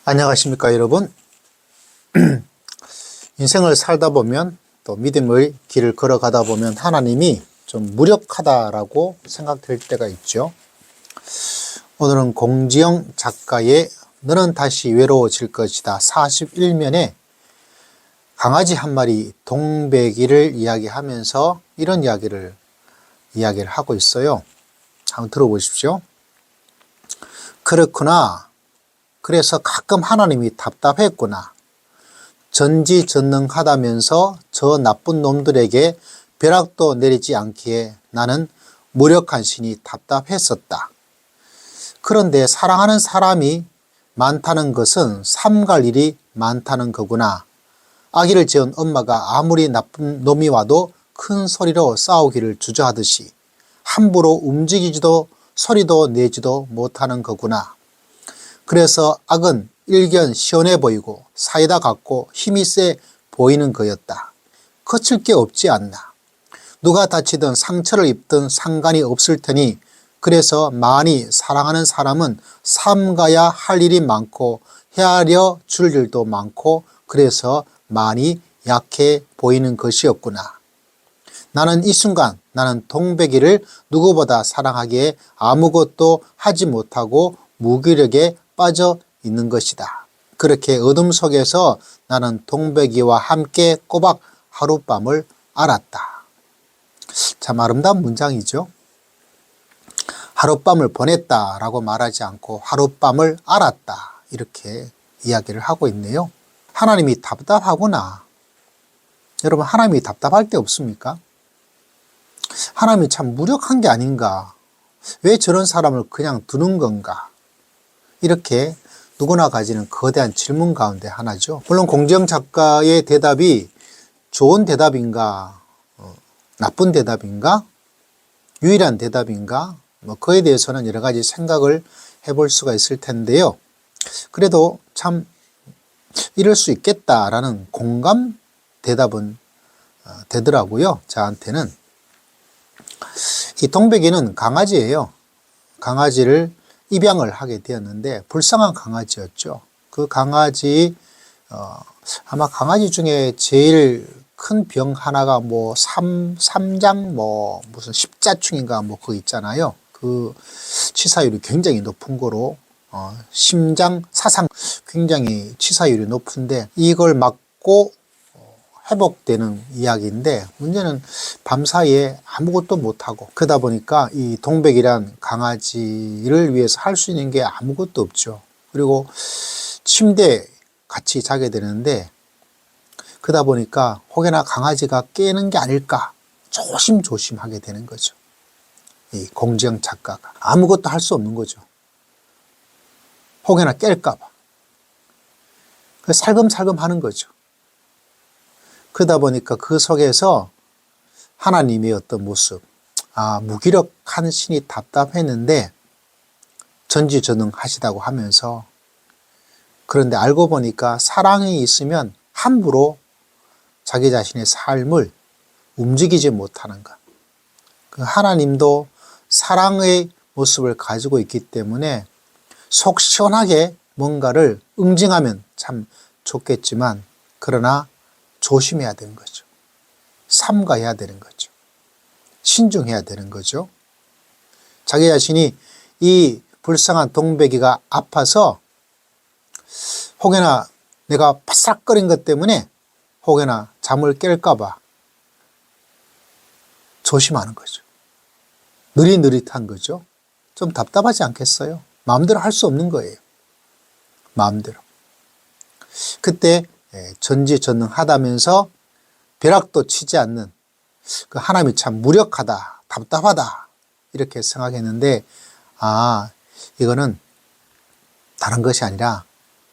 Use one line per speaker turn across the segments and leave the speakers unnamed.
안녕하십니까 여러분. 인생을 살다 보면 또 믿음의 길을 걸어가다 보면 하나님이 좀 무력하다라고 생각될 때가 있죠. 오늘은 공지영 작가의 너는 다시 외로워질 것이다 41면에 강아지 한 마리 동백이를 이야기하면서 이런 이야기를 하고 있어요. 한번 들어보십시오. 그렇구나. 그래서 가끔 하나님이 답답했구나. 전지전능하다면서 저 나쁜 놈들에게 벼락도 내리지 않기에 나는 무력한 신이 답답했었다. 그런데 사랑하는 사람이 많다는 것은 삼갈 일이 많다는 거구나. 아기를 재운 엄마가 아무리 나쁜 놈이 와도 큰 소리로 싸우기를 주저하듯이 함부로 움직이지도 소리도 내지도 못하는 거구나. 그래서 악은 일견 시원해 보이고 사이다 같고 힘이 세 보이는 거였다. 거칠 게 없지 않나. 누가 다치든 상처를 입든 상관이 없을 테니 그래서 많이 사랑하는 사람은 삼가야 할 일이 많고 헤아려 줄 일도 많고 그래서 많이 약해 보이는 것이었구나. 나는 이 순간 나는 동백이를 누구보다 사랑하기에 아무것도 하지 못하고 무기력에 빠져 있는 것이다. 그렇게 어둠 속에서 나는 동백이와 함께 꼬박 하룻밤을 알았다. 참 아름다운 문장이죠. 하룻밤을 보냈다라고 말하지 않고 하룻밤을 알았다 이렇게 이야기를 하고 있네요. 하나님이 답답하구나. 여러분 하나님이 답답할 때 없습니까? 하나님이 참 무력한 게 아닌가. 왜 저런 사람을 그냥 두는 건가. 이렇게 누구나 가지는 거대한 질문 가운데 하나죠. 물론 공지영 작가의 대답이 좋은 대답인가 나쁜 대답인가 유일한 대답인가 그에 대해서는 여러 가지 생각을 해볼 수가 있을 텐데요. 그래도 참 이럴 수 있겠다라는 공감 대답은 되더라고요. 저한테는. 이 동백이는 강아지예요. 강아지를 입양을 하게 되었는데 불쌍한 강아지였죠. 그 강아지 아마 강아지 중에 제일 큰 병 하나가 뭐 삼장 뭐 무슨 십자충인가 뭐 그거 있잖아요. 그 치사율이 굉장히 높은 거로 심장 사상 굉장히 치사율이 높은데 이걸 맞고 회복되는 이야기인데 문제는 밤사이에 아무것도 못하고 그러다 보니까 이 동백이란 강아지를 위해서 할 수 있는 게 아무것도 없죠. 그리고 침대에 같이 자게 되는데 그러다 보니까 혹여나 강아지가 깨는 게 아닐까 조심조심하게 되는 거죠. 이 공지영 작가가 아무것도 할 수 없는 거죠. 혹여나 깰까 봐. 살금살금 하는 거죠. 그러다 보니까 그 속에서 하나님의 어떤 모습, 무기력한 신이 답답했는데 전지전능하시다고 하면서 그런데 알고 보니까 사랑이 있으면 함부로 자기 자신의 삶을 움직이지 못하는 것. 그 하나님도 사랑의 모습을 가지고 있기 때문에 속 시원하게 뭔가를 응징하면 참 좋겠지만 그러나 조심해야 되는 거죠. 삼가해야 되는 거죠. 신중해야 되는 거죠. 자기 자신이 이 불쌍한 동백이가 아파서 혹여나 내가 바싹거린 것 때문에 혹여나 잠을 깰까 봐 조심하는 거죠. 느릿느릿한 거죠. 좀 답답하지 않겠어요? 마음대로 할 수 없는 거예요. 마음대로. 그때 전지전능하다면서 벼락도 치지 않는 그 하나님이 참 무력하다, 답답하다 이렇게 생각했는데 이거는 다른 것이 아니라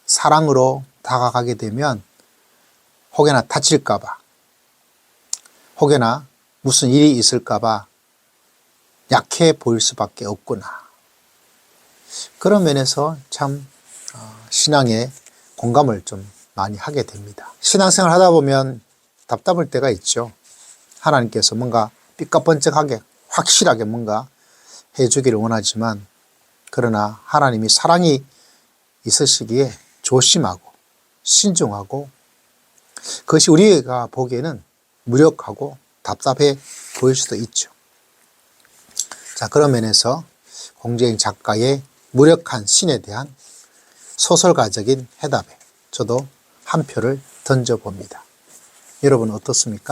사랑으로 다가가게 되면 혹여나 다칠까 봐 혹여나 무슨 일이 있을까 봐 약해 보일 수밖에 없구나. 그런 면에서 참 신앙에 공감을 좀 많이 하게 됩니다. 신앙생활 하다 보면 답답할 때가 있죠. 하나님께서 뭔가 삐까번쩍하게 확실하게 뭔가 해주기를 원하지만 그러나 하나님이 사랑이 있으시기에 조심하고 신중하고 그것이 우리가 보기에는 무력하고 답답해 보일 수도 있죠. 자, 그런 면에서 공재영 작가의 무력한 신에 대한 소설가적인 해답에 저도 한 표를 던져봅니다. 여러분 어떻습니까?